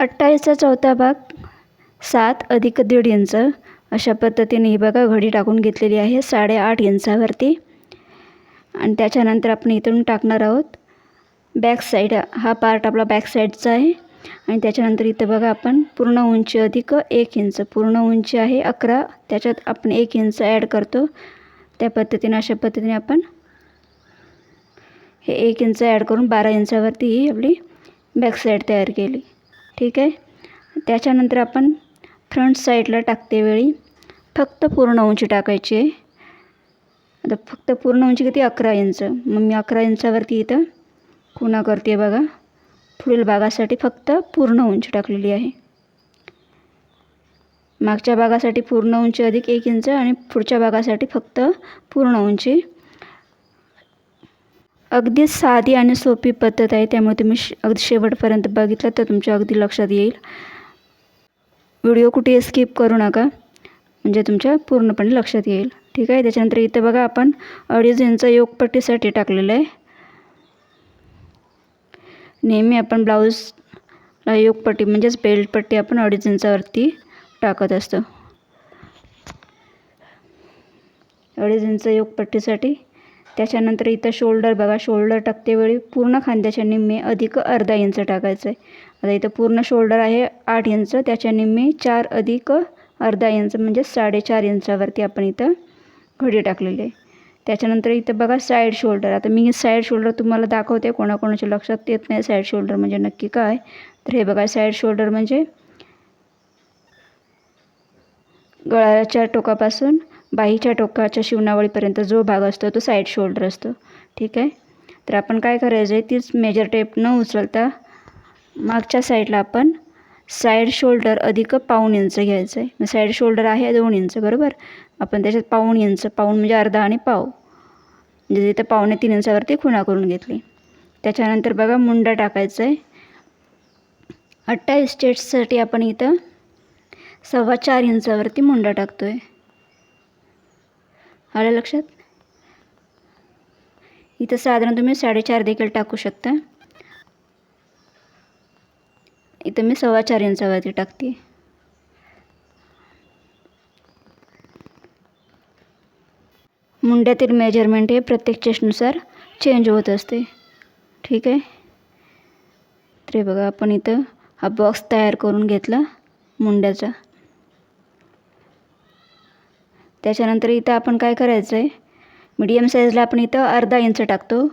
28चा चौथा भाग 7 अधिक 1.5 इंच अशा पद्धतीने ही बघा घडी टाकून घेतलेली आहे 8.5 इंचावरती. आणि त्याच्यानंतर आपण इथून टाकणार आहोत बॅक साईड. हा पार्ट आपला बॅक साईडचा आहे. आणि त्याच्यानंतर इथं बघा आपण पूर्ण उंची अधिक 1 इंच, पूर्ण उंची आहे 11, त्याच्यात आपण 1 इंच ॲड करतो. त्या पद्धतीने अशा पद्धतीने आपण हे 1 इंच ॲड करून 12 इंचावरती ही आपली बॅक साईड तयार केली. ठीक आहे. त्याच्यानंतर आपण फ्रंट साईडला टाकते वेळी फक्त पूर्ण उंची टाकायची आहे. आता फक्त पूर्ण उंची किती 11 इंच. मग मी 11 इंचावरती इथं खुणा करते बघा. पुढील भागासाठी फक्त पूर्ण उंची टाकलेली आहे. मागच्या भागासाठी पूर्ण उंची अधिक 1 इंच आणि पुढच्या भागासाठी फक्त पूर्ण उंची. अगदी साधी आणि सोपी पद्धत आहे, त्यामुळे तुम्ही अगदी शेवटपर्यंत बघितलं तर तुमच्या अगदी लक्षात येईल. व्हिडिओ कुठे स्किप करू नका, म्हणजे तुमच्या पूर्णपणे लक्षात येईल. ठीक आहे. त्याच्यानंतर इथं बघा आपण 2.5 इंच योगपट्टीसाठी टाकलेलं आहे. नेहमी आपण ब्लाऊजला योगपट्टी म्हणजेच बेल्ट पट्टी आपण 2.5 इंचावरती टाकत असतो. 2.5 इंच योगपट्टीसाठी. त्याच्यानंतर इथं शोल्डर बघा, शोल्डर टाकते वेळी पूर्ण खांद्याच्या निम्मे अधिक अर्धा इंच टाकायचं आहे. आता इथं पूर्ण शोल्डर आहे 8 इंच, त्याच्या निम्मे 4 अधिक अर्धा इंच म्हणजे 4.5 इंचावरती आपण इथं घडी टाकलेली आहे. त्याच्यानंतर इथं बघा साईड शोल्डर. आता मी साईड शोल्डर तुम्हाला दाखवते, कोणाकोणाच्या लक्षात येत नाही साईड शोल्डर म्हणजे नक्की काय. तर हे बघा साईड शोल्डर म्हणजे गळ्याच्या टोकापासून बाहीच्या टोकाच्या शिवणावळीपर्यंत जो भाग असतो तो साईड शोल्डर असतो. ठीक आहे. तर आपण काय करायचं आहे, तीच मेजर टेप न उचलता मागच्या साईडला आपण साईड शोल्डर अधिक पाऊण इंच घ्यायचं आहे. साईड शोल्डर आहे 2 इंच बरोबर, आपण त्याच्यात पाऊण इंच, पाऊण म्हणजे अर्धा आणि पाव, म्हणजे इथं 2.25 इंचावरती खुणा करून घेतली. त्याच्यानंतर बघा मुंडा टाकायचं आहे. 28 स्टेट्ससाठी आपण इथं 4.25 इंचावरती मुंडा टाकतो आहे. आलं लक्षात. इथं साधारण तुम्ही 4.5 देखील टाकू शकता. इथं मी 4.25 इंचावरती टाकते. मुंड्यातील मेजरमेंट हे प्रत्येक चेस्टनुसार चेंज होत असते. ठीक आहे. तर बघा आपण इथं हा बॉक्स तयार करून घेतला मुंड्याचा. त्याच्यानंतर इथं आपण काय करायचं आहे, मीडियम साईजला आपण इथं अर्धा इंच टाकतो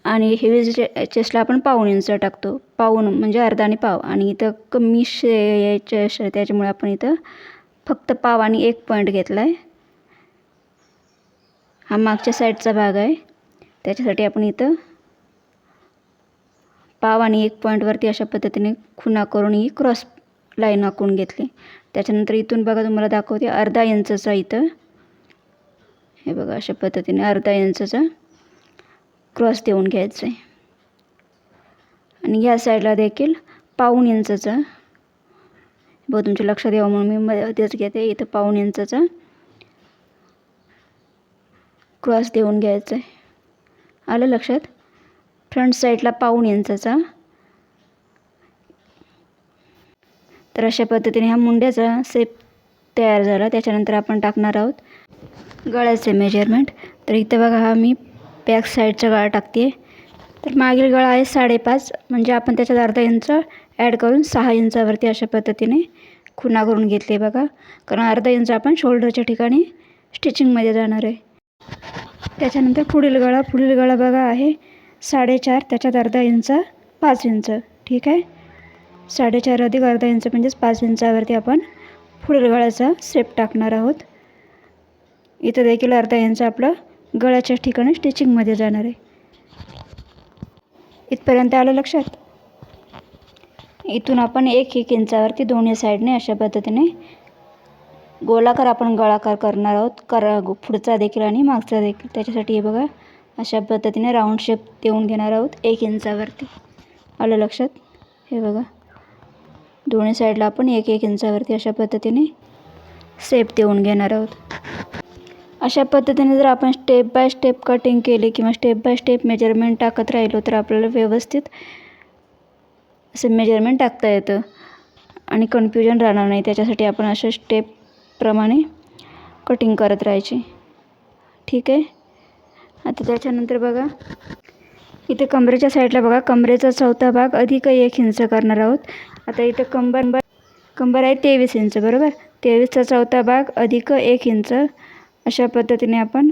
आणि हेवी चेस्टला आपण पाऊण इंच टाकतो. पाऊण म्हणजे अर्धा आणि पाव. आणि इथं कमी चेस्ट आहे त्याच्यामुळे आपण इथं फक्त पाव आणि 1 पॉईंट घेतला आहे. हा मागच्या साईडचा भाग आहे, त्याच्यासाठी आपण इथं पाव आणि 1 पॉईंटवरती अशा पद्धतीने खुणा करून ही क्रॉस लाईन आखून घेतली. त्याच्यानंतर इथून बघा तुम्हाला दाखवते अर्धा इंचचा इथं हे बघा अशा पद्धतीने अर्धा इंचचा क्रॉस देऊन घ्यायचा आहे. आणि या साईडला देखील पाऊण इंचचा, बघा तुमच्या लक्षात यावं म्हणून मी मध्येच घेते. इथं पाऊण इंचचा क्रॉस देऊन घ्यायचा आहे. आलं लक्षात. फ्रंट साईडला पाऊण इंचचा. तर अशा पद्धतीने हा मुंड्याचा शेप तयार झाला. त्याच्यानंतर आपण टाकणार आहोत गळ्याचे मेजरमेंट. तर इथं बघा हा मी बॅक साईडचा गळा टाकते. तर मागील गळा आहे 5.5, म्हणजे आपण त्याच्यात अर्धा इंच ॲड करून 6 इंचावरती अशा पद्धतीने खुणा करून घेतले बघा. कारण अर्धा इंच आपण शोल्डरच्या ठिकाणी स्टिचिंगमध्ये जाणार आहे. त्याच्यानंतर पुढील गळा बघा आहे 4.5, त्याच्यात अर्धा इंच 5 इंच. ठीक आहे. 4.5 अधिक अर्धा इंच म्हणजेच 5 इंचावरती आपण पुढील गळ्याचा शेप टाकणार आहोत. इथं देखील अर्धा इंच आपलं गळ्याच्या ठिकाणी स्टिचिंगमध्ये जाणार आहे. इथपर्यंत आलं लक्षात. इथून आपण 1 इंचावरती दोन्ही साईडने अशा पद्धतीने गोलाकार आपण गळाकार करणार आहोत, पुढचा देखील आणि मागचा देखील. त्याच्यासाठी हे बघा अशा पद्धतीने राऊंड शेप देऊन घेणार आहोत 1 इंचावरती. आलं लक्षात. हे बघा दोन्ही साईडला आपण 1 इंचावरती अशा पद्धतीने शेप देऊन घेणार आहोत. अशा पद्धतीने जर आपण स्टेप बाय स्टेप कटिंग केली किंवा स्टेप बाय स्टेप मेजरमेंट टाकत राहिलो तर आपल्याला व्यवस्थित असं मेजरमेंट टाकता येतं आणि कन्फ्युजन राहणार नाही. त्याच्यासाठी आपण अशा स्टेपप्रमाणे कटिंग करत राहायची. ठीक आहे. आता त्याच्यानंतर बघा इथे कमरेच्या साईडला बघा कमरेचा चौथा भाग अधिक 1 इंच करणार आहोत. आता इथं कंबर आहे 23 इंच बरोबर. 23चा चौथा भाग अधिक 1 इंच अशा पद्धतीने आपण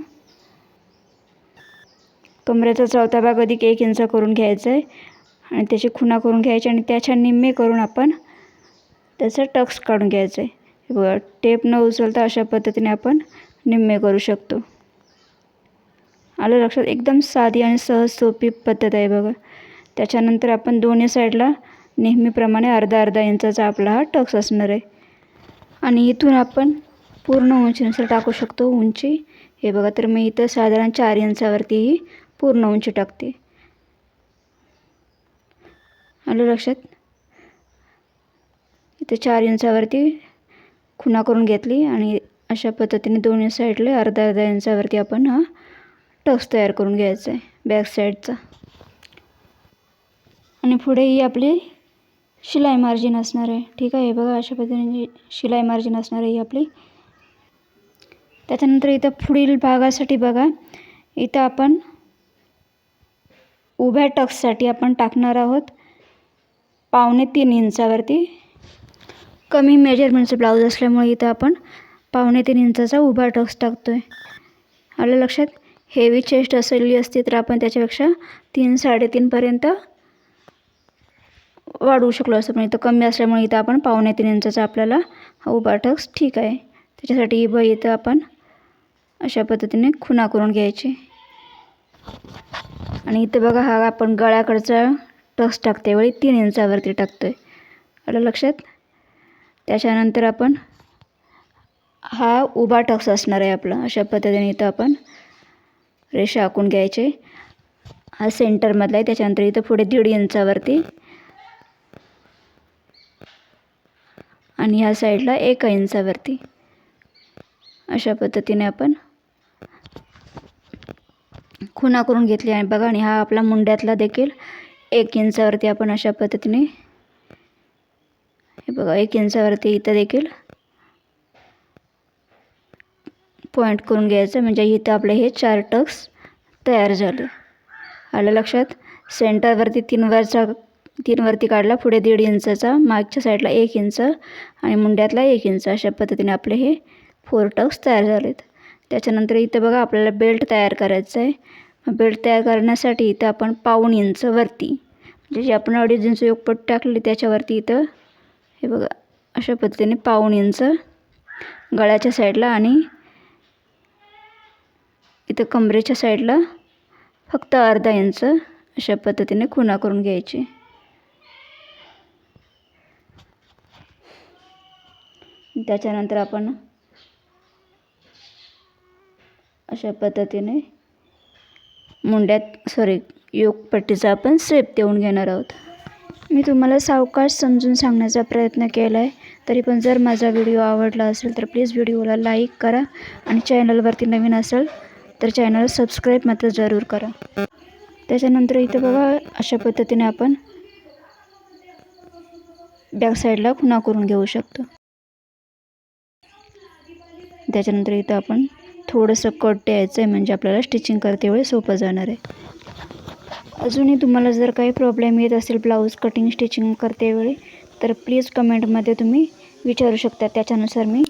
कमरेचा चौथा भाग अधिक 1 इंच करून घ्यायचा आहे आणि त्याची खुणा करून घ्यायची आणि त्याच्या निम्मे करून आपण त्याचं टक्स काढून घ्यायचं आहे. हे बघा टेप न उचलता अशा पद्धतीने आपण निम्मे करू शकतो. आलं लक्षात? एकदम साधी आणि सहज सोपी पद्धत आहे बघा. त्याच्यानंतर आपण दोन्ही साईडला नेहमीप्रमाणे अर्धा इंचाचा आपला हा टक्स असणार आहे आणि इथून आपण पूर्ण उंचीनुसार टाकू शकतो उंची. हे बघा तर मी इथं साधारण 4 इंचावरती ही पूर्ण उंची टाकते. आलं लक्षात? इथे 4 इंचावरती खुणा करून घेतली आणि अशा पद्धतीने दोन्ही साईडला अर्धा इंचावरती आपण हा टक्स तयार करून घ्यायचा आहे बॅक साईडचा. आणि पुढे ही आपली शिलाई मार्जिन असणार आहे. ठीक आहे. हे बघा अशा पद्धतीने शिलाई मार्जिन असणार आहे ही आपली. त्याच्यानंतर इथं पुढील भागासाठी बघा इथं आपण उभ्या टक्ससाठी आपण टाकणार आहोत 2.25 इंचावरती. कमी मेजरमेंटचं ब्लाऊज असल्यामुळे इथं आपण 2.25 इंचाचा उभा टक्स टाकतो आहे. आलं लक्षात? हेवी चेस्ट असलेली असती तर आपण त्याच्यापेक्षा 3-3.5पर्यंत वाढवू शकलो असतं, पण इथं कमी असल्यामुळे इथं आपण 2.25 इंचाचा आपल्याला हा उभा टक्स ठीक आहे. त्याच्यासाठी इथं आपण अशा पद्धतीने खुणा करून घ्यायची आणि इथं बघा हा आपण गळ्याकडचा टक्स टाकते वेळी 3 इंचावरती टाकतो आहे. आलं लक्षात? त्याच्यानंतर आपण हा उभा टक्स असणार आहे आपला. अशा पद्धतीने इथं आपण रेषा आखून घ्यायचे. हा सेंटरमधला आहे. त्याच्यानंतर इथं पुढे 1.5 इंचावरती आणि ह्या साईडला 1 इंचावरती अशा पद्धतीने आपण खुणा करून घेतली आहे बघा. आणि हा आपला मुंड्यातला देखील 1 इंचावरती आपण अशा पद्धतीने हे बघा 1 इंचावरती इथं देखील पॉईंट करून घ्यायचं. म्हणजे इथं आपले हे 4 टक्स तयार झाले. आलं लक्षात? सेंटरवरती 3 वरती काढला, पुढे 1.5 इंचाचा, मागच्या साईडला 1 इंच आणि मुंड्यातला 1 इंच अशा पद्धतीने आपले हे 4 टक्स तयार झालेत. त्याच्यानंतर इथं बघा आपल्याला बेल्ट तयार करायचं आहे. बेल्ट तयार करण्यासाठी इथं आपण 1.25 इंच वरती म्हणजे जे आपण 2.5 इंच योगपट टाकलेली त्याच्यावरती इथं हे बघा अशा पद्धतीने 1.25 इंच गळ्याच्या साईडला आणि इथं कमरेच्या साईडला फक्त अर्धा इंच अशा पद्धतीने खुणा करून घ्यायची. त्याच्यानंतर आपण अशा पद्धतीने योगपट्टीचा आपण शेप देऊन घेणार आहोत. मी तुम्हाला सावकाश समजून सांगण्याचा प्रयत्न केला आहे. तरी पण जर माझा व्हिडिओ आवडला असेल तर प्लीज व्हिडिओला लाईक करा आणि चॅनलवरती नवीन असेल तर चॅनल सबस्क्राईब मात्र जरूर करा. त्याच्यानंतर इथं बघा अशा पद्धतीने आपण बॅक साईडला खुणा करून घेऊ शकतो. त्याच्यानंतर इथं आपण थोडंसं कट द्यायचं आहे म्हणजे आपल्याला स्टिचिंग करते वेळी सोपं जाणार आहे. अजूनही तुम्हाला जर काही प्रॉब्लेम येत असेल ब्लाऊज कटिंग स्टिचिंग करते वेळी तर प्लीज कमेंटमध्ये तुम्ही विचारू शकता. त्याच्यानुसार मी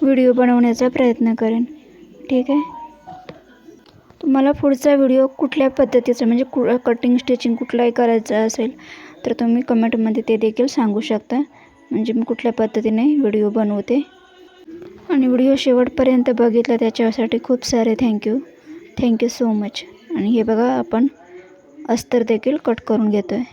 व्हिडिओ बनवण्याचा प्रयत्न करेन. ठीक आहे. तुम्हाला पुढचा व्हिडिओ कुठल्या पद्धतीचा म्हणजे कटिंग स्टिचिंग कुठलाही करायचं असेल तर तुम्ही कमेंटमध्ये ते देखील सांगू शकता. म्हणजे मी कुठल्या पद्धतीने व्हिडिओ बनवते. आणि व्हिडिओ शेवटपर्यंत बघितला त्याच्यासाठी खूप सारे थँक्यू सो मच. आणि हे बघा आपण अस्तर देखील कट करून घेतो आहे.